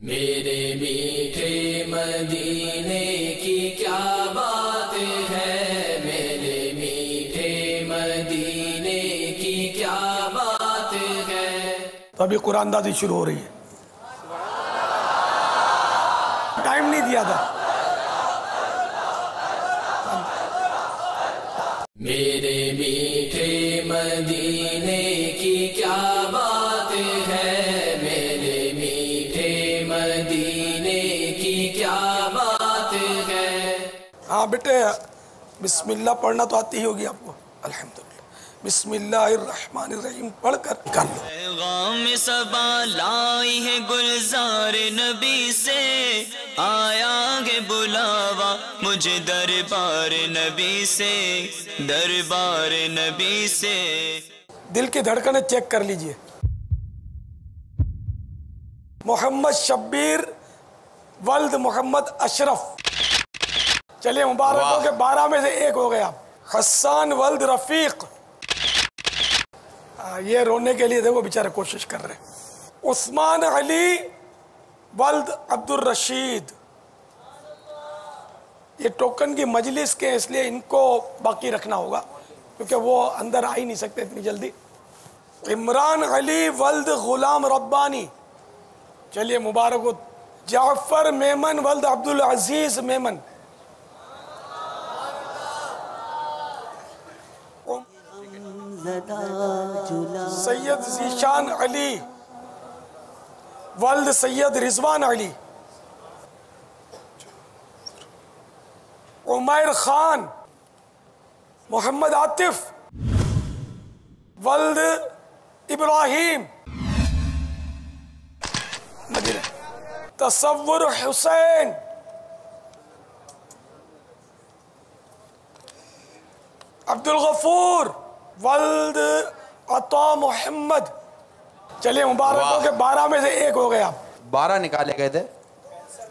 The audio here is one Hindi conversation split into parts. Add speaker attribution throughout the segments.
Speaker 1: मेरे मीठे मदीने की क्या बात है, मेरे मीठे मदीने की क्या बात है।
Speaker 2: तो अभी कुरानदाजी शुरू हो रही है, टाइम नहीं दिया था।
Speaker 1: मेरे मीठे मदीने की क्या बात है, मेरे मीठे मदीने की क्या बात है।
Speaker 2: हाँ बेटे, बिस्मिल्लाह पढ़ना तो आती ही होगी आपको। अल्हम्दुलिल्लाह, बिस्मिल्लाहिर्रहमानिर्रहीम पढ़ कर कर लो।
Speaker 3: पैगाम सबा लाई है गुलजार नबी से, आया है बुलावा मुझे दरबार नबी से, दरबार नबी से।
Speaker 2: दिल की धड़कनें चेक कर लीजिए। मोहम्मद शब्बीर वल्द मोहम्मद अशरफ, चलिए मुबारक हो के 12 में से एक हो गया। हसन वल्द रफीक, ये रोने के लिए देखो बेचारे कोशिश कर रहे हैं। उस्मान अली वल्द अब्दुल रशीद, ये टोकन की मजलिस के, इसलिए इनको बाकी रखना होगा क्योंकि वो अंदर आ ही नहीं सकते इतनी जल्दी। इमरान अली वल्द गुलाम रब्बानी, चलिए मुबारक हो। जाफर मेमन वल्द अब्दुल अजीज मेमन, सैयद जीशान अली वल्द सैयद रिजवान अली, उमैर खान मोहम्मद आतिफ वल्द इब्राहिम, तसव्वुर हुसैन, अब्दुल गफूर वल्द अता मोहम्मद। चलिए मुबारक हो के 12 में से एक हो गया।
Speaker 4: 12 निकाले गए थे,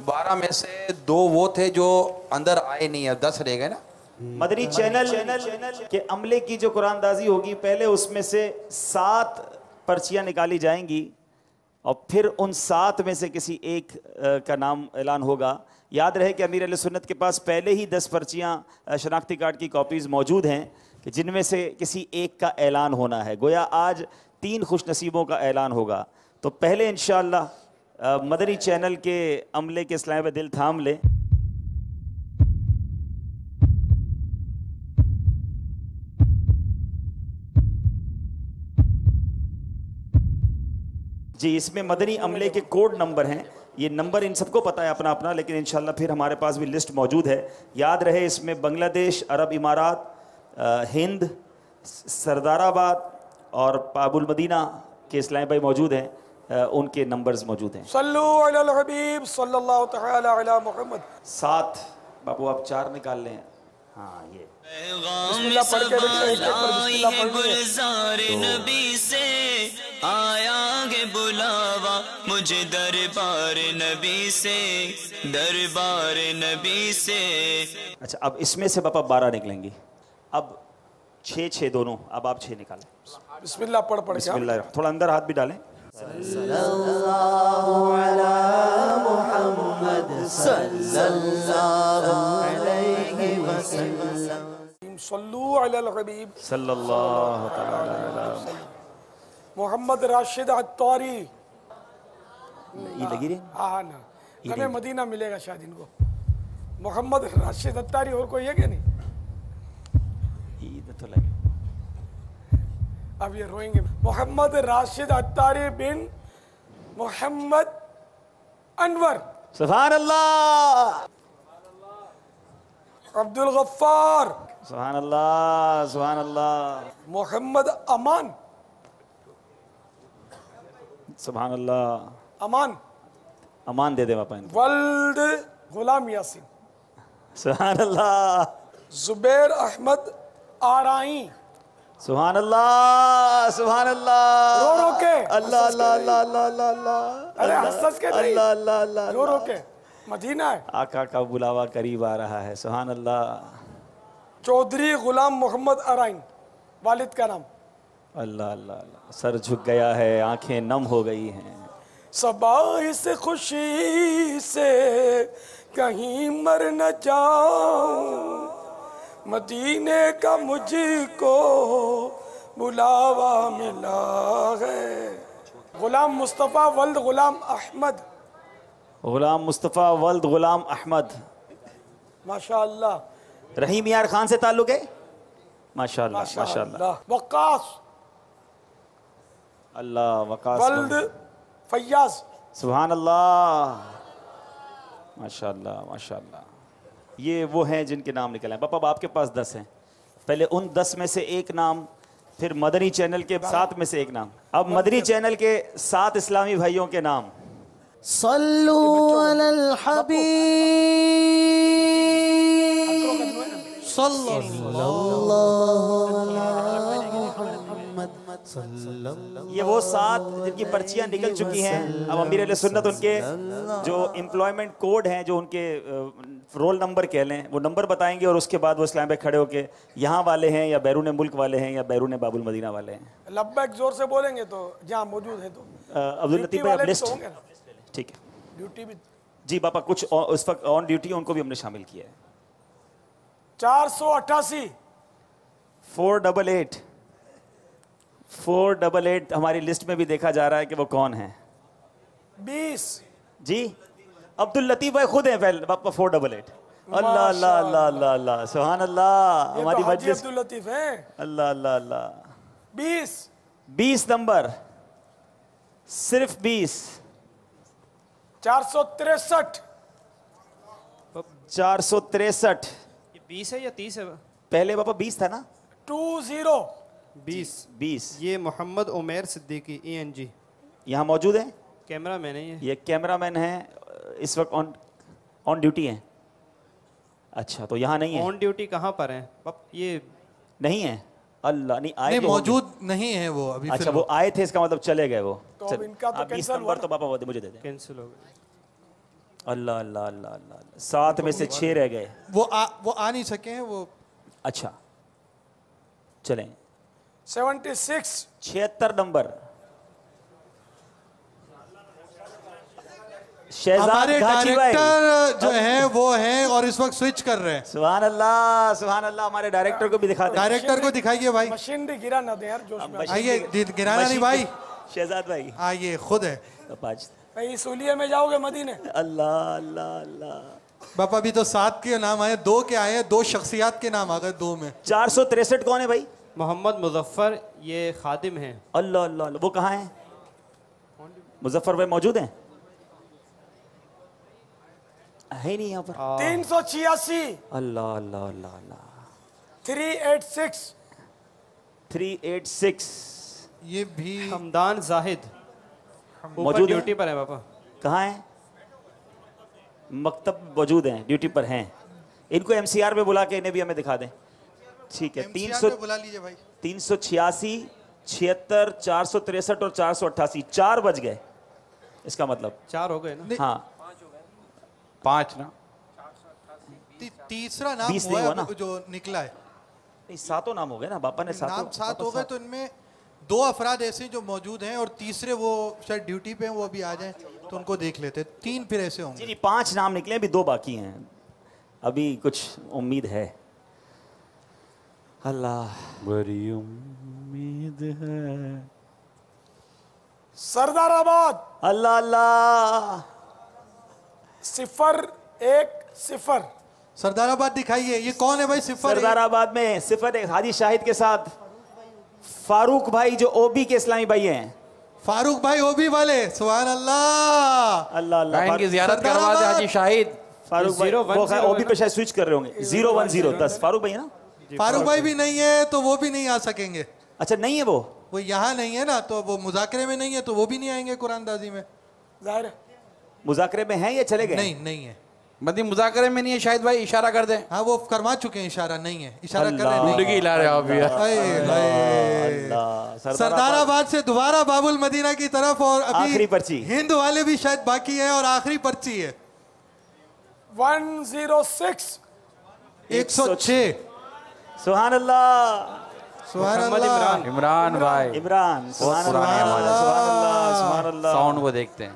Speaker 4: 12 में से 2 वो थे जो अंदर आए नहीं है, 10 रह गए ना।
Speaker 5: मदनी चैनल के अमले की जो कुरानदाजी होगी, पहले उसमें से 7 पर्चियां निकाली जाएंगी और फिर उन 7 में से किसी एक का नाम ऐलान होगा। याद रहे कि अमीर अहले सुन्नत के पास पहले ही 10 पर्चियां शनाख्ती कार्ड की कॉपीज़ मौजूद हैं कि जिनमें से किसी एक का ऐलान होना है। गोया आज 3 खुश नसीबों का ऐलान होगा। तो पहले इंशाअल्लाह मदनी चैनल के अमले के इस्लाम पे दिल थाम लें। जी, इसमें मदनी अमले के कोड नंबर हैं। ये नंबर इन सबको पता है अपना अपना, लेकिन इंशाल्लाह फिर हमारे पास भी लिस्ट मौजूद है। याद रहे इसमें बांग्लादेश, अरब इमारात, हिंद, सरदाराबाद और पाबुल मदीना के इस्लाम भाई मौजूद हैं, उनके नंबर्स मौजूद हैं।
Speaker 2: सल्लु अलल हबीब सल्लल्लाहु तआला अला मुहम्मद।
Speaker 5: 7 बाबू आप 4 निकाल लें। हाँ, ये
Speaker 2: बिस्मिल्लाह पढ़ के बिस्मिल्लाह
Speaker 3: गुलजार नबी से, आया है बुलावा मुझे दरबार नबी से, दरबार नबी से।
Speaker 5: अच्छा, अब इसमें से पापा 12 निकलेंगी। अब 6 दोनों, अब आप 6 निकालें।
Speaker 2: बिस्मिल्लाह पढ़ के
Speaker 5: बिस्मिल्लाह, थोड़ा अंदर हाथ भी डालें।
Speaker 6: सल्लल्लाहु अलैहि मुहम्मद सल्लल्लाहु अलैहि वसल्लम।
Speaker 2: सल्लु अलल हबीब
Speaker 5: सल्लल्लाहु तआला अलैहि वसल्लम।
Speaker 2: मोहम्मद राशिद अत्तारी,
Speaker 5: ये लगी रही।
Speaker 2: हाँ ना, हमें मदीना मिलेगा शायद इनको। मोहम्मद राशिद अत्तारी और कोई है क्या? नहीं,
Speaker 5: ये तो लगे।
Speaker 2: अब ये रोएंगे। मोहम्मद राशिद अत्तारी बिन मोहम्मद अनवर,
Speaker 5: सुभान अल्लाह,
Speaker 2: अब्दुल गफ्फार,
Speaker 5: सुभान अल्लाह, सुभान अल्लाह,
Speaker 2: मोहम्मद अमान,
Speaker 5: सुभान अल्लाह।
Speaker 2: अमान
Speaker 5: अमान दे दे पापा इनको।
Speaker 2: वल्द गुलाम यासीन,
Speaker 5: सुभान अल्लाह,
Speaker 2: जुबैर अहमद आराई,
Speaker 5: सुभान अल्लाह, सुभान अल्लाह।
Speaker 2: रो रो के
Speaker 5: अल्लाह अल्लाह अल्लाह अल्लाह अल्लाह अल्लाह,
Speaker 2: अरे हंस के नहीं,
Speaker 5: अल्लाह अल्लाह अल्लाह,
Speaker 2: रो रो के। मदीना है।
Speaker 5: आका का बुलावा करीब आ रहा है। सुभान अल्लाह।
Speaker 2: चौधरी गुलाम मोहम्मद अराइन, वालिद का नाम।
Speaker 5: अल्लाह अल्लाह अल्लाह। सर झुक गया है, आंखें नम हो गई हैं।
Speaker 2: सबाह से खुशी से कहीं मर न जाऊं, मदीने का मुझको बुलावा मिला है। गुलाम मुस्तफ़ा वल्द गुलाम अहमद।
Speaker 5: गुलाम मुस्तफ़ा वल्द गुलाम अहमद।
Speaker 2: माशाअल्लाह।
Speaker 5: रहीम यार खान से ताल्लुक है? माशाअल्लाह माशाअल्लाह।
Speaker 2: वक्कास
Speaker 5: अल्लाह वकास
Speaker 2: वल्द फैयाज।
Speaker 5: सुभान अल्लाह माशाअल्लाह माशाअल्लाह। ये वो हैं जिनके नाम निकले हैं। पापा अब आपके पास 10 हैं। पहले उन 10 में से एक नाम, फिर मदनी चैनल के 7 में से एक नाम। अब मदनी चैनल के 7 इस्लामी भाइयों के नाम।
Speaker 6: सल्लू अलल हबीब सल्लल्लाहु अलैहि वसल्लम।
Speaker 5: ये वो 7 जिनकी पर्चियां निकल चुकी हैं। अब अमीर अहले सुन्नत उनके जो एम्प्लॉयमेंट कोड हैं, जो उनके रोल नंबर कह लें, वो नंबर बताएंगे और उसके बाद वो इस्लाम पे खड़े होके यहाँ वाले हैं या बैरून मुल्क वाले हैं या बैरून बाबुल मदीना वाले हैं।
Speaker 2: लब्बैक जोर से बोलेंगे तो जहाँ मौजूद है तो।
Speaker 5: अब्दुल लतीफ भाई लिस्ट ठीक है।
Speaker 2: ड्यूटी भी
Speaker 5: जी पापा कुछ उस वक्त ऑन ड्यूटी उनको भी हमने शामिल किया है।
Speaker 2: 488
Speaker 5: 488 488 हमारी लिस्ट में भी देखा जा रहा है कि वो कौन है।
Speaker 2: 20
Speaker 5: जी अब्दुल लतीफ भाई खुद हैं पहले पापा 488। अल्लाह अल्लाह अल्लाह अल्लाह अल्लाह सुभान अल्लाह। हमारी
Speaker 2: हाजी
Speaker 5: मजलिस
Speaker 2: अब्दुल लतीफ हैं।
Speaker 5: अल्लाह अल्लाह अल्लाह।
Speaker 2: 20
Speaker 5: नंबर सिर्फ 20।
Speaker 2: 463
Speaker 5: 463
Speaker 7: ये 20 है या 30 है?
Speaker 5: पहले पापा 20 था ना।
Speaker 7: 20
Speaker 5: 20
Speaker 7: ये मोहम्मद उमैर सिद्दीकी ENG
Speaker 5: यहाँ मौजूद है।
Speaker 7: कैमरा मैन है
Speaker 5: ये कैमरामैन है, इस वक्त ऑन ड्यूटी हैं। अच्छा तो यहाँ नहीं है।
Speaker 7: ऑन ड्यूटी कहाँ पर है? ये
Speaker 5: नहीं है। अल्लाह नहीं आए
Speaker 8: नहीं
Speaker 5: थे
Speaker 8: मौजूद नहीं है वो अभी।
Speaker 5: अच्छा वो आए थे इसका मतलब चले गए वो।
Speaker 2: तो अब इनका तो
Speaker 5: 20
Speaker 2: कैंसिल हुआ
Speaker 5: नंबर
Speaker 2: ना।
Speaker 5: तो पापा वो मुझे दे दें।
Speaker 7: कैंसिल हो गया।
Speaker 5: अल्लाह अल्लाह अल्लाह अल्लाह 7 में से 6 रह गए।
Speaker 8: वो आ नहीं सके हैं वो।
Speaker 5: अच्छा चलें
Speaker 2: 76
Speaker 5: 76 नंबर शहजाद
Speaker 8: हमारे
Speaker 5: घाची भाई।
Speaker 8: डायरेक्टर जो हैं वो हैं और इस वक्त स्विच कर रहे हैं।
Speaker 5: सुभान अल्लाह सुभान अल्लाह। हमारे डायरेक्टर को भी दिखा दें।
Speaker 8: डायरेक्टर को दिखाइए भाई।
Speaker 2: मशीनरी गिरा ना दे यार जोश में।
Speaker 8: आइए गिराना नहीं भाई।
Speaker 5: शहजाद भाई
Speaker 8: आइए खुद है।
Speaker 2: भाई सूलिये में जाओगे मदीने।
Speaker 5: अल्लाह अल्लाह अल्लाह।
Speaker 8: बापा अभी तो 7 के नाम आए, 2 के आए, 2 शख्सियात के नाम आ गए 2 में।
Speaker 5: 463 कौन है भाई?
Speaker 7: मोहम्मद मुजफ्फर ये खादिम हैं।
Speaker 5: अल्लाह अल्लाह अल्लाह। वो कहाँ हैं? मुजफ्फर भाई मौजूद हैं? है नहीं यहाँ पर।
Speaker 2: 386
Speaker 5: अल्लाह अल्लाह अल्लाह अल्लाह।
Speaker 2: 386
Speaker 8: ये भी
Speaker 7: हमदान जाहिद
Speaker 5: मौजूद
Speaker 7: ड्यूटी पर है पापा।
Speaker 5: कहाँ हैं? मकतब मौजूद हैं, ड्यूटी पर हैं। इनको MCR में बुला के इन्हें भी हमें दिखा दें। ठीक है।
Speaker 8: 300 बुला लीजिए भाई।
Speaker 5: 386 76 463 और 488 4 बज गए इसका मतलब
Speaker 7: 4 हो गए ना।
Speaker 5: हाँ
Speaker 4: 5 ना।
Speaker 8: तीसरा नाम
Speaker 5: 20
Speaker 8: हुआ
Speaker 5: नहीं हुआ
Speaker 8: है जो निकला है।
Speaker 5: नहीं 7 नाम हो गए ना बापा ने।
Speaker 8: नाम 7 हो गए तो इनमें 2 अफराद ऐसे जो मौजूद हैं और तीसरे वो शायद ड्यूटी पे हैं, वो अभी आ जाएं तो उनको देख लेते। 3 फिर ऐसे होंगे।
Speaker 5: जी 5 नाम निकले, अभी 2 बाकी हैं। अभी कुछ उम्मीद है। अल्लाह बड़ी उम्मीद है।
Speaker 2: सरदाराबाद
Speaker 5: अल्लाह अल्लाह
Speaker 2: 010।
Speaker 8: सरदाराबाद दिखाइए। ये कौन है भाई? 0
Speaker 5: सरदाराबाद में 0 हाजी शाहिद के साथ फारूक भाई जो OB के इस्लामी भाई हैं।
Speaker 8: फारूक भाई OB वाले। सुभान अल्लाह
Speaker 5: अल्लाह अल्लाह।
Speaker 4: इनकी ज़ियारत करवा दे हाजी शाहिद।
Speaker 5: फारूक भाई वो OB पे शायद स्विच कर रहे होंगे। 010 10 फारूक भाई है ना।
Speaker 8: फारूक भाई भी नहीं है तो वो भी नहीं आ सकेंगे।
Speaker 5: अच्छा नहीं है
Speaker 8: वो यहाँ नहीं है ना, तो वो मुज़ाकरे में नहीं है तो वो भी नहीं आएंगे कुरानदाजी में।
Speaker 2: जाहिर है।
Speaker 5: मुज़ाकरे में हैं या चले गए?
Speaker 8: नहीं है।
Speaker 4: मदी मुज़ाकरे में नहीं है शाहिद भाई, इशारा कर दें।
Speaker 8: हाँ वो करवा चुके हैं इशारा। नहीं है, इशारा कर रहे हैं।
Speaker 4: जिंदगी हिला रहे आप भी।
Speaker 8: सरदाराबाद से दोबारा बाबुल मदीना की तरफ और अभी
Speaker 5: आखिरी पर्ची।
Speaker 8: हिंद वाले भी शायद बाकी है और आखिरी पर्ची है
Speaker 2: 106
Speaker 8: 106।
Speaker 5: सुभान अल्लाह
Speaker 8: सुभान
Speaker 7: मोहम्मद
Speaker 8: अल्लाह।
Speaker 7: इमरान।
Speaker 4: इमरान भाई
Speaker 5: इमरान, सुभान
Speaker 4: पुराने
Speaker 5: अल्लाह,
Speaker 4: हमारे।
Speaker 5: सुभान अल्लाह, सुभान अल्लाह।
Speaker 4: साउंड को देखते हैं।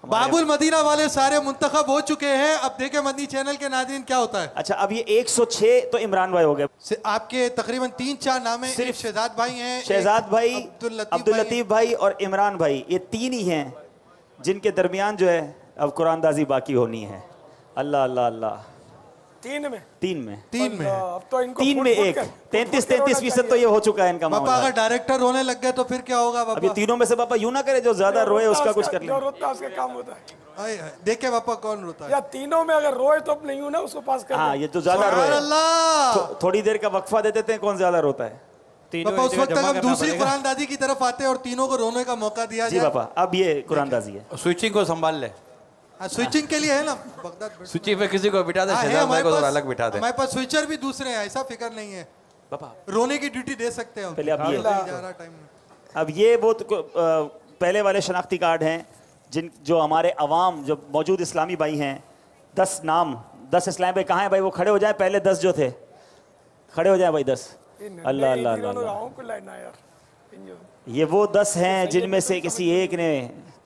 Speaker 8: बाबुल मदीना वाले सारे मुंतखब हो चुके हैं। अब देखें मदनी चैनल के नाज़रीन क्या होता है।
Speaker 5: अच्छा, अब ये 106 तो इमरान भाई हो गए।
Speaker 8: आपके तकरीबन 3-4 नाम हैं।
Speaker 5: सिर्फ
Speaker 8: एक शहजाद भाई हैं,
Speaker 5: शहजाद
Speaker 8: एक
Speaker 5: भाई,
Speaker 8: अब्दुल
Speaker 5: अब्दुल
Speaker 8: लतीफ
Speaker 5: लतीफ भाई और इमरान भाई, ये तीन ही हैं जिनके दरमियान जो है अब कुरानदाजी बाकी होनी है। अल्लाह अल्लाह अल्लाह।
Speaker 2: तीन में
Speaker 5: तीन में
Speaker 8: तीन में है।
Speaker 2: अब तो इनको
Speaker 5: तीन में
Speaker 2: फुट-फुट
Speaker 5: एक
Speaker 2: के-
Speaker 5: 33% तो ये हो चुका है इनका
Speaker 8: पापा
Speaker 5: मामला।
Speaker 8: अगर डायरेक्टर रोने लग गए तो फिर क्या होगा
Speaker 5: अब ये
Speaker 8: पापा?
Speaker 5: तीनों में से पापा यूं ना करे जो ज्यादा रोए उसका कुछ कर ले।
Speaker 2: जो रोता है उसका काम होता है।
Speaker 8: आए, आए, देखे पापा कौन रोता है।
Speaker 2: या तीनों में अगर रोए तो अपने यूं ना उसको पास कर
Speaker 5: हाँ,
Speaker 2: दे।
Speaker 5: ये जो ज्यादा
Speaker 8: सुभान
Speaker 5: रोए
Speaker 8: अल्लाह।
Speaker 5: थोड़ी देर का वक्फा दे देते हैं, कौन ज्यादा रोता है।
Speaker 7: तीनों
Speaker 8: पापा
Speaker 7: एक
Speaker 8: उस
Speaker 7: जगह
Speaker 8: वक्त तक
Speaker 7: जमा
Speaker 8: हम
Speaker 7: करना
Speaker 8: दूसरी
Speaker 7: पड़ेगा।
Speaker 8: कुरानदाजी की तरफ आते हैं और तीनों को रोने का मौका दिया
Speaker 5: जी
Speaker 8: जाए।
Speaker 5: पापा, अब ये कुरानदाजी है।
Speaker 4: स्विचिंग को संभाल ले।
Speaker 8: हाँ, स्विचिंग के लिए है ना बगदाद।
Speaker 4: स्विचिंग पे किसी को बिठा दे,
Speaker 8: हाँ, है
Speaker 4: शहजाद भाई
Speaker 8: हमारे
Speaker 4: को थोड़ा
Speaker 8: पास।
Speaker 4: अलग बिठा दे।
Speaker 8: हमारे पास स्विचर भी दूसरे हैं, ऐसा फिक्र नहीं है।
Speaker 5: पापा
Speaker 8: रोने की ड्यूटी दे सकते हैं हम।
Speaker 5: पहले अब ये
Speaker 8: नहीं जा रहा टाइम।
Speaker 5: अब ये वो पहले वाले शनाख्ती कार्ड हैं जो हमारे अवाम जो मौजूद इस्लामी भाई हैं। 10 नाम, 10 इस्लामी भाई कहाँ हैं भाई? वो खड़े हो जाए, पहले 10 जो थे खड़े हो जाए भाई 10। अल्लाह अल्लाह अल्लाह अल्लाह। ये वो 10 हैं जिनमें से किसी एक ने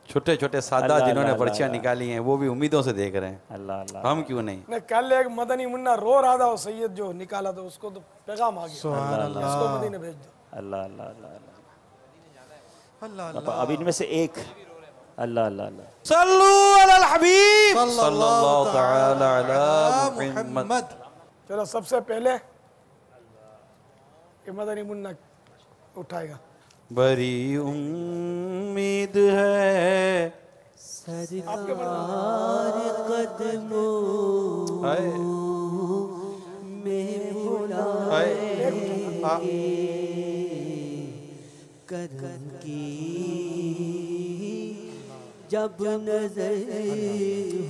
Speaker 4: छोटे छोटे सादा
Speaker 5: अल्लाह,
Speaker 4: जिन्होंने
Speaker 5: अल्लाह,
Speaker 4: पर्चियां
Speaker 5: अल्लाह।
Speaker 4: निकाली हैं वो भी उम्मीदों से देख रहे हैं।
Speaker 5: अल्लाह अल्लाह
Speaker 4: हम क्यों नहीं?
Speaker 2: नहीं, कल एक मदनी मुन्ना रो रहा था, वो सैयद जो निकाला था उसको तो पैगाम आ गया, उसको मदीने भेज दो।
Speaker 5: अल्लाह अल्लाह अल्लाह अल्लाह।
Speaker 8: अल्लाह
Speaker 5: पापा अब इनमें से एक अल्लाह अल्लाह अल्लाह।
Speaker 4: सल्लू अलल हबीब
Speaker 8: सल्लल्लाहु
Speaker 4: तआला अला
Speaker 8: मुहम्मद।
Speaker 4: मुहम्मद।
Speaker 2: चलो सबसे पहले ये मदनी मुन्ना उठाएगा।
Speaker 4: बड़ी उम्मीद है
Speaker 6: सरकार कदमों
Speaker 4: हाय
Speaker 6: में बुलाए
Speaker 4: हाय
Speaker 6: करम की जब नजर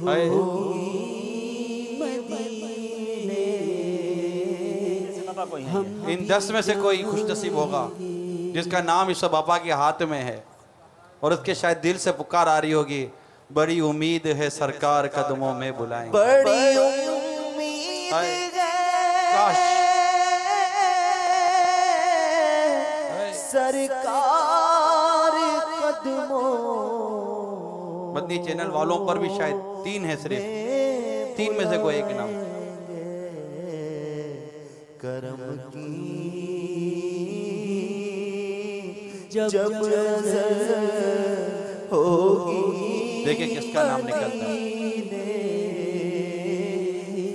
Speaker 4: हाय
Speaker 6: मदीने
Speaker 5: पापा कोई है
Speaker 4: इन 10 में से कोई खुशनसीब होगा जिसका नाम इस बाबा के हाथ में है और उसके शायद दिल से पुकार आ रही होगी, बड़ी उम्मीद है सरकार कदमों में बुलाएंगे।
Speaker 6: बड़ी उम्मीद
Speaker 4: हाय।
Speaker 6: है
Speaker 4: काश
Speaker 6: सरकार कदमों
Speaker 4: मदनी चैनल वालों पर भी शायद 3 है, सिर्फ 3 में से कोई एक नाम।
Speaker 6: करम की जब नजर होगी
Speaker 4: देखिए किसका नाम निकलता है।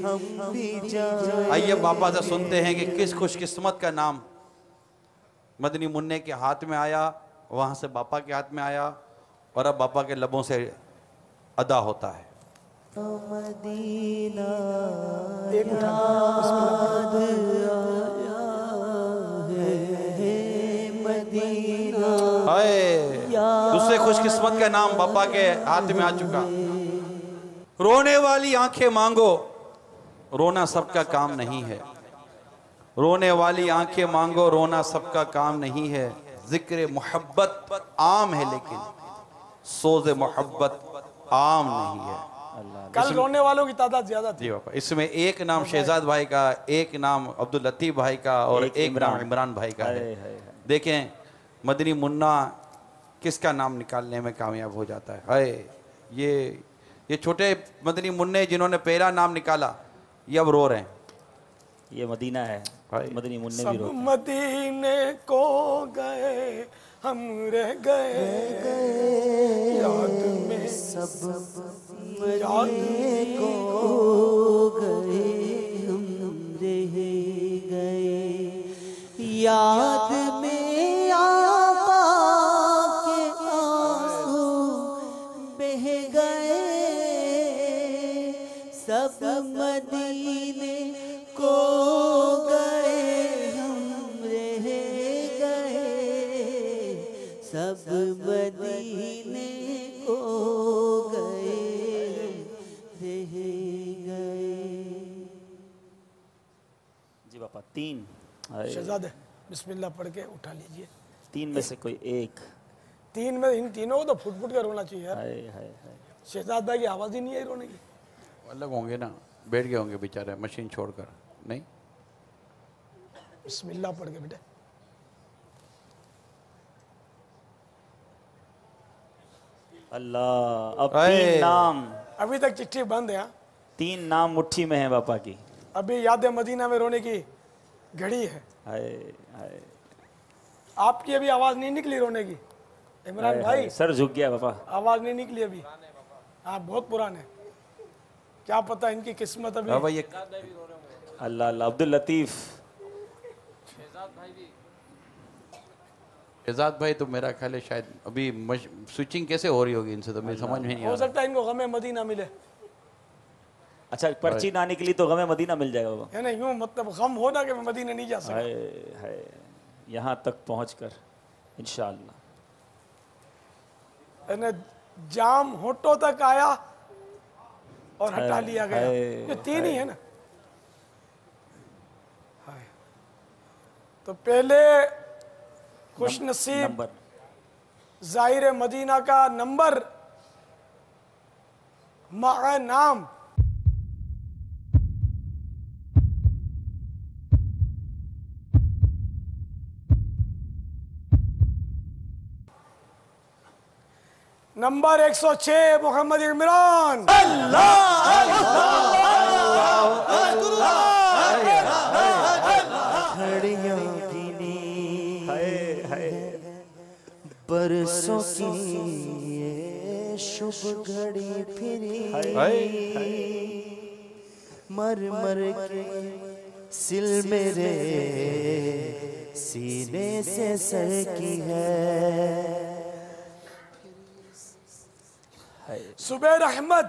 Speaker 6: हम भी जाएं
Speaker 4: आइए बाबा से सुनते हैं कि किस खुशकिस्मत का नाम मदनी मुन्ने के हाथ में आया, वहां से बापा के हाथ में आया और अब बापा के लबों से अदा होता है।
Speaker 6: मदीना
Speaker 2: एक उठा
Speaker 6: मदीना
Speaker 4: हाय, दूसरे खुशकिस्मत का नाम बापा के हाथ में आ चुका। रोने वाली आंखें मांगो, रोना सबका काम नहीं है। रोने वाली आंखें मांगो, रोना सबका काम नहीं है। जिक्र मोहब्बत आम है लेकिन सोज़ मोहब्बत आम नहीं है।
Speaker 2: कल रोने वालों की तादाद ज्यादा थी।
Speaker 4: जी बापा, इसमें एक नाम शहजाद भाई का, एक नाम अब्दुल लतीफ भाई का और एक नाम इमरान भाई का है। देखें मदनी मुन्ना किसका नाम निकालने में कामयाब हो जाता है। हाय, ये छोटे मदनी मुन्ने जिन्होंने पहला नाम निकाला ये अब रो रहे हैं।
Speaker 5: ये मदीना है,
Speaker 4: भाई।
Speaker 5: मदनी मुन्ने भी
Speaker 2: सब
Speaker 5: रोते हैं।
Speaker 2: मदीने को गए हम रह गए याद में, याद
Speaker 6: को गए हम रह गए याद में आका के आंसू बह गए सब मदीने को गए हम रह गए सब मदीने को गए हम रह गए।
Speaker 5: जी पापा 3 हाय।
Speaker 2: शहजादे बिस्मिल्लाह पढ़ के उठा लीजिए।
Speaker 5: 3 में से कोई एक
Speaker 2: 3 में इन तीनों को तो फुट फुट कर रोना चाहिए यार।
Speaker 5: हाय हाय हाय।
Speaker 2: शहजाद भाई की आवाज ही नहीं आई रोने की।
Speaker 4: अलग होंगे ना, बैठ गए होंगे बेचारे मशीन छोड़कर। नहीं
Speaker 2: बिस्मिल्लाह पढ़ के बेटे
Speaker 5: अल्लाह, अब 3 नाम,
Speaker 2: अभी तक चिट्ठी बंद है। हाँ?
Speaker 5: 3 नाम मुट्ठी में है बापा की।
Speaker 2: अभी याद मदीना में रोने की घड़ी है।
Speaker 5: हाय हाय
Speaker 2: आपकी अभी आवाज नहीं निकली रोने की इमरान भाई?
Speaker 5: सर झुक गया बापा,
Speaker 2: आवाज नहीं निकली अभी। हाँ बहुत पुराने, क्या पता इनकी किस्मत अभी।
Speaker 5: अल्लाह अल्लाह। अब्दुल लतीफ,
Speaker 4: शहजाद भाई तो मेरा ख्याल है शायद अभी स्विचिंग कैसे हो रही होगी इनसे, तो मुझे समझ में नहीं आ
Speaker 2: हो
Speaker 4: रहा।
Speaker 2: सकता है इनको गमे मदीना मिले।
Speaker 5: अच्छा पर्ची ना निकली तो गमे मदीना मिल जाएगा बाबा।
Speaker 2: है ना, यूं मतलब गम हो ना कि मैं मदीना नहीं जा सकता।
Speaker 5: हाय हाय, यहाँ तक पहुँचकर इंशाअल्लाह।
Speaker 2: है ना, जाम होठों तक आया और हटा लिया गया। ये 3 ही है ना। हाय। तो पहले खुश नसीब जाहिर मदीना का नंबर मा नाम नंबर 106 मोहम्मद इमरान।
Speaker 6: घड़ियों गिनी बरसों की ये शुभ घड़ी फिरी, मर मर के सिल मेरे सीने से सर की है।
Speaker 2: सुबैर अहमद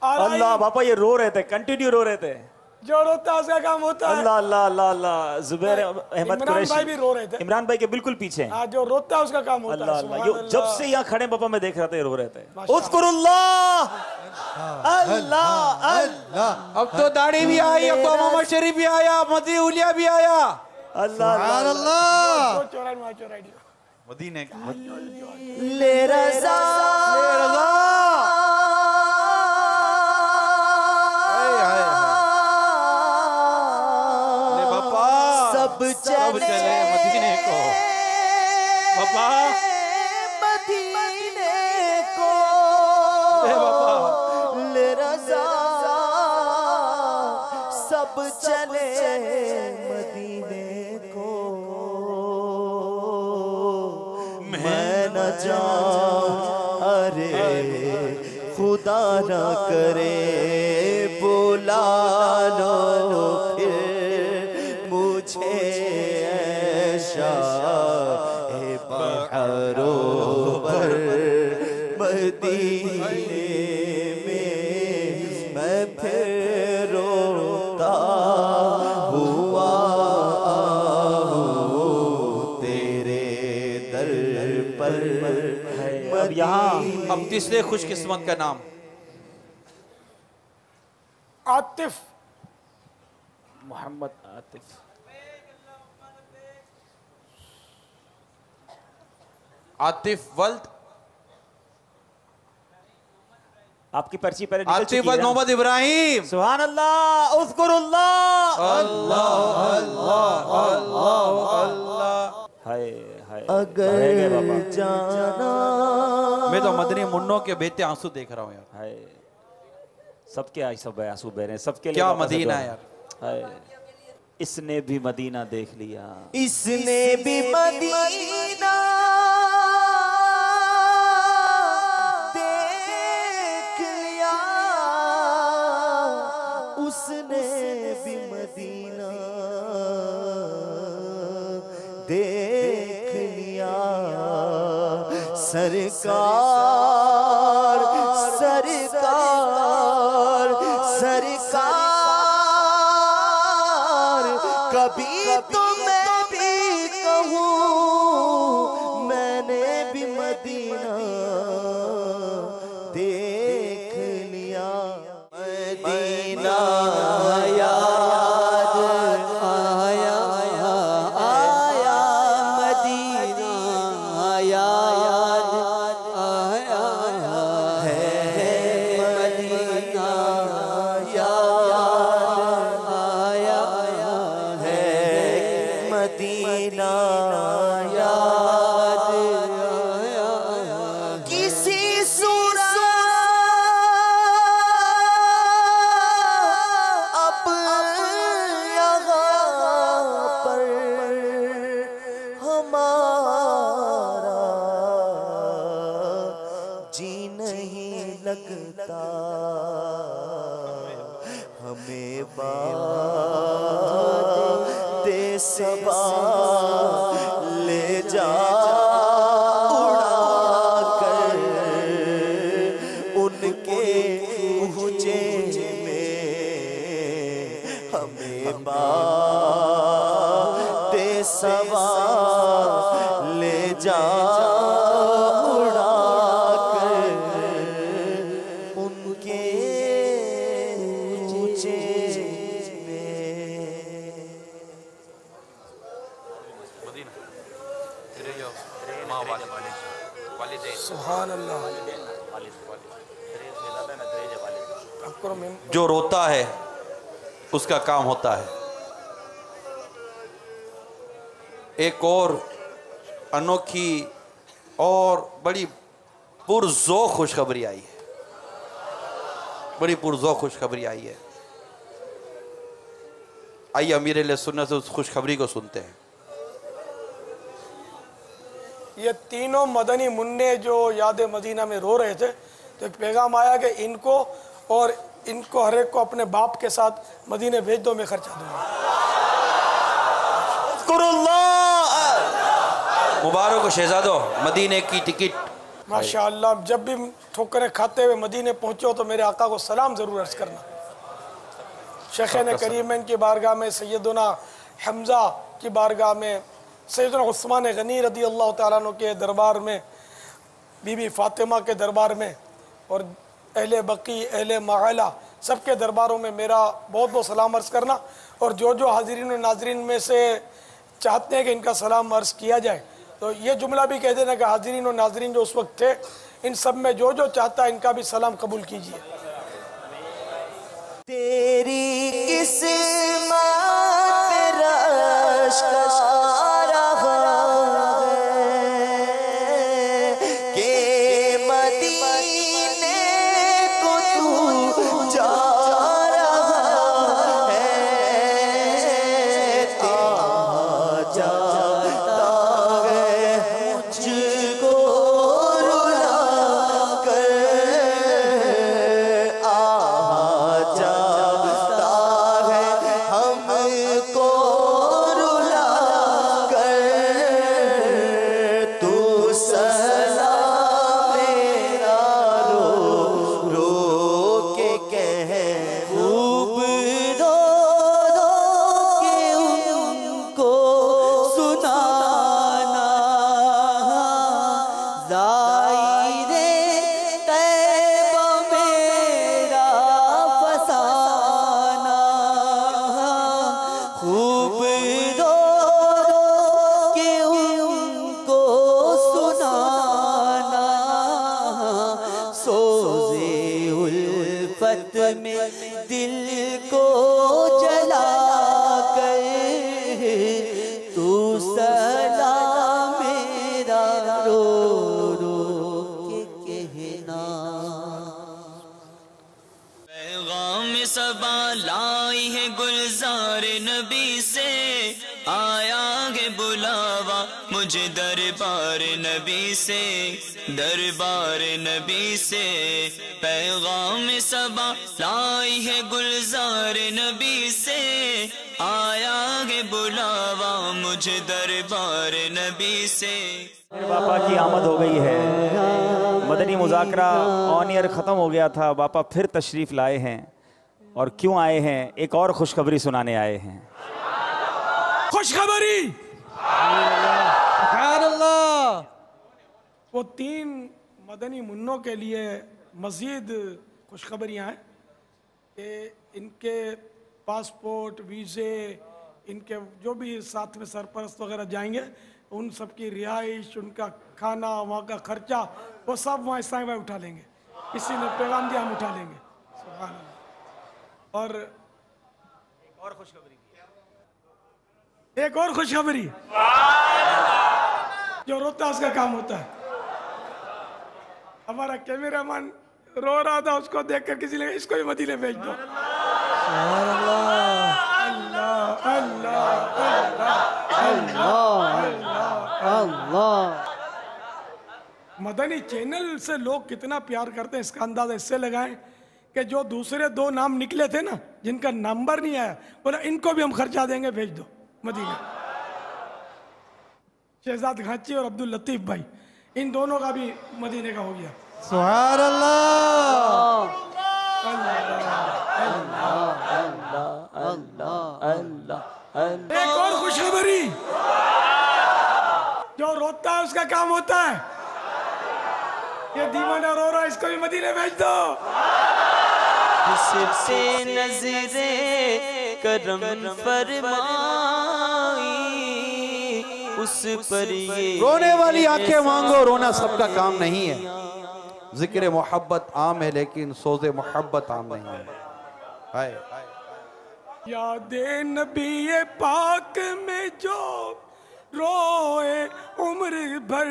Speaker 5: अल्लाह बापा, ये रो रहे थे, कंटिन्यू रो रहे थे।
Speaker 2: जो रोता है उसका काम होता है।
Speaker 5: अल्लाह अल्लाह अल्लाह अल्लाह। जुबैर अहमद
Speaker 2: इमरान भाई भी रो रहे थे।
Speaker 5: इमरान भाई के बिल्कुल पीछे।
Speaker 2: हाँ, जो रोता है उसका काम होता
Speaker 5: अल्लाह
Speaker 2: है।
Speaker 5: अल्लाह। यो जब से यहाँ खड़े पापा मैं देख रहा था ये रो रहे थे। उज़्कुरुल्लाह, अल्लाह अल्लाह।
Speaker 4: अब तो दाढ़ी भी आई, अब तो मोहम्मद शरीफ भी आया, मदी उलिया भी आया।
Speaker 5: अल्लाह
Speaker 8: अल्लाह।
Speaker 4: मदीने का
Speaker 6: ले रज़ा सब चले
Speaker 4: मदीने को पापा,
Speaker 6: मदीने को ले रज़ा सब चले मदीने को। मैं न जाऊं, अरे खुदा न करे बुला लो फिर मुझे ऐशा बहरों मदीने में मैं फिर रोता हुआ हूँ तेरे दर पर।
Speaker 5: अब यहाँ
Speaker 4: अब तीसरे खुशकिस्मत का नाम
Speaker 2: आतिफ
Speaker 5: मोहम्मद आतिफ।
Speaker 4: आतिफ वल्द,
Speaker 5: आपकी पर्ची पहले निकल चुकी
Speaker 4: आतिफ वल्द
Speaker 5: है।
Speaker 4: मोहम्मद इब्राहिम।
Speaker 5: सुभान अल्लाह, उज़्कुरुल्लाह, हाय हाय।
Speaker 6: अगर जाना
Speaker 4: मैं तो मदनी मुन्नों के बेहते आंसू देख रहा हूँ यार।
Speaker 5: हाय, सबके आई सब आंसू बह रहे हैं, सबके लिए
Speaker 4: क्या
Speaker 5: वापस से
Speaker 4: मदीना
Speaker 5: दुआ।
Speaker 4: है यार।
Speaker 5: हाय, इसने भी मदीना देख लिया,
Speaker 6: इसने भी मदीना देख लिया, उसने भी मदीना देख लिया। सरकार सरकार सरकार कभी तो मैं भी कहूँ मैंने भी मदीना देख लिया। मदीना याद आया आया, मदीना याद आया हमें बादे सबा ले जा उड़ा कर उनके पहुँचे में, हमें बादे सबा ले जा
Speaker 2: सुभान अल्लाह।
Speaker 4: जो रोता है उसका काम होता है। एक और अनोखी और बड़ी पुरज़ोक़ खुशखबरी आई है, बड़ी पुरज़ोक़ खुशखबरी आई है। आइए अमीर अहले सुन्नत से उस खुशखबरी को सुनते हैं।
Speaker 2: ये तीनों मदनी मुन्ने जो याद मदीना में रो रहे थे, तो एक पैगाम आया कि इनको और इनको हर एक को अपने बाप के साथ मदीने भेज दो, मैं खर्चा दूंगा।
Speaker 4: मुबारक हो शहजादो, मदीने की टिकट।
Speaker 2: माशाअल्लाह, जब भी ठोकरें खाते हुए मदीने पहुंचो तो मेरे आका को सलाम ज़रूर अर्ज़ करना। शेख़ करीमैन की बारगाह में, सैयदना हमज़ा की बारगाह में, सैयदना उस्मान गनी रदी अल्लाह तआला अन्हु के दरबार में, बीबी फ़ातिमा के दरबार में, और अहले बकी, अहले महला, सबके दरबारों में मेरा बहुत बहुत सलाम अर्ज़ करना। और जो जो हाज़रीन और नाज़रीन में से चाहते हैं कि इनका सलाम अर्ज़ किया जाए, तो ये जुमला भी कह देना कि हाज़रीन और नाज़रीन जो उस वक्त थे, इन सब में जो जो चाहता है इनका भी सलाम कबूल कीजिए।
Speaker 6: तेरी किस्मत रश का रहा है कि मदीने को तू जा रहा है, जाता है मुझको रुला कर, हमको रुला कर, तू सलाम मेरा रो रो के कह, खूब रो रो के उनको सुनाना, ज़ाहिरे तैबा मेरा फसाना, खूब रो रो के उनको सुनाना, सोज़े उल्फत में दिल को जला कर, तू सलाम मेरा रो रो के कहना।
Speaker 3: पैगाम सबा लाई है गुलजार नबी से, आया है बुलावा मुझे दरबार नबी से, दरबार नबी से। पैगाम सबा लाई है गुलजार नबी से, आया है बुलावा मुझे दरबार नबी से।
Speaker 5: बापा की आमद हो गई है। मदनी मुज़ाकरा ऑन ईयर ख़त्म हो गया था, बापा फिर तशरीफ़ लाए हैं। और क्यों आए हैं? एक और खुशखबरी सुनाने आए हैं।
Speaker 2: खुशखबरी, वो तीन मदनी मुन्नों के लिए मज़ीद खुशखबरियाँ हैं कि इनके पासपोर्ट, वीज़े, इनके जो भी साथ में सरपरस्त वगैरह जाएंगे, उन सब की रिहाइश, उनका खाना, वहाँ का खर्चा, वो सब वहाँ इस्लामी भाई उठा लेंगे। किसी ने पैगाम दिया, हम उठा लेंगे। सुभान अल्लाह। और खुशखबरी, एक और खुशखबरी, जो रोता है उसका काम होता है। हमारा कैमरामैन रो रहा था, उसको देखकर किसी ने इसको भी मदीने भेज दो। अल्लाह अल्लाह अल्लाह अल्लाह। मदनी चैनल से लोग कितना प्यार करते हैं, इसका अंदाजा इससे लगाएं कि जो दूसरे 2 नाम निकले थे ना, जिनका नंबर नहीं आया, बोला इनको भी हम खर्चा देंगे, भेज दो मदीना। शहजाद घाची और अब्दुल लतीफ भाई, इन दोनों का भी मदीने का हो गया।
Speaker 8: सुभान अल्लाह।
Speaker 2: एक और खुशखबरी, जो रोता है उसका काम होता है। ये दीवाना रो रहा है, इसको भी मदीने भेज दो।
Speaker 6: से नजरे करम फरमाई, उस पर ये
Speaker 4: रोने वाली आंखें मांगो, रोना सबका काम नहीं है। जिक्र मोहब्बत आम है लेकिन सोज़े मोहब्बत आम नहीं है। हाय
Speaker 2: यादे नबी पाक में जो रोए उम्र भर,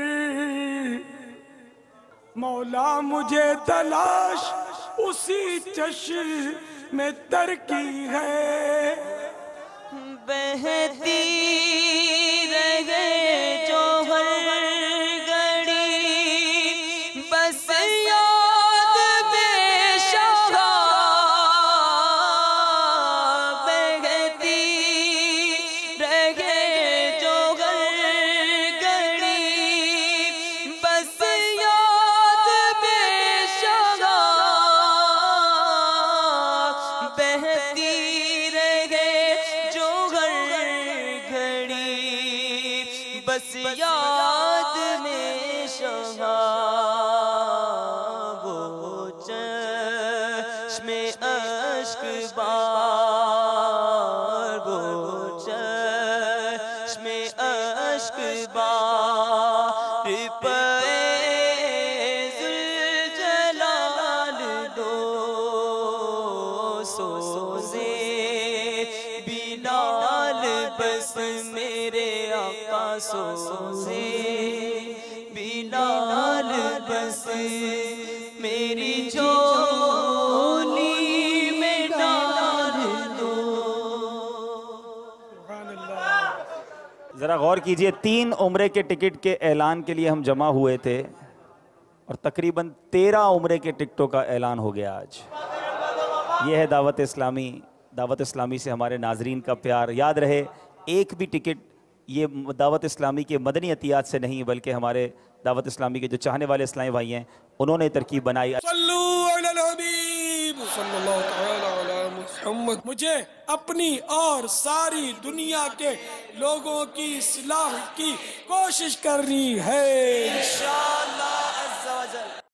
Speaker 2: मौला मुझे तलाश उसी चश्म में तर की है।
Speaker 6: बहती रहे जो हर घड़ी, बस याद में शहा। बहती रहे जो हर घड़ी, बस याद में शहा। बहती रहे जो हर घड़ी, बस याद में शहा। वो चश्मे अश्क बार, वो चश्मे अश्क बार पे ज़ुल्जलाल दो सोज़े बिलाल, बस मेरे आका सोज़े बिलाल, बस मेरी झोली में डाल दो।
Speaker 5: जरा गौर कीजिए, 3 उम्रे के टिकट के ऐलान के लिए हम जमा हुए थे और तकरीबन 13 उम्रे के टिकटों का ऐलान हो गया आज। ये है दावत इस्लामी। दावत इस्लामी से हमारे नाजरीन का प्यार। याद रहे, एक भी टिकट ये दावत इस्लामी के मदनी अतियात से नहीं, बल्कि हमारे दावत इस्लामी के जो चाहने वाले इस्लामी भाई हैं, उन्होंने तरकीब बनाई।
Speaker 2: मुझे अपनी और सारी दुनिया के लोगों की इस्लाह की कोशिश करनी है।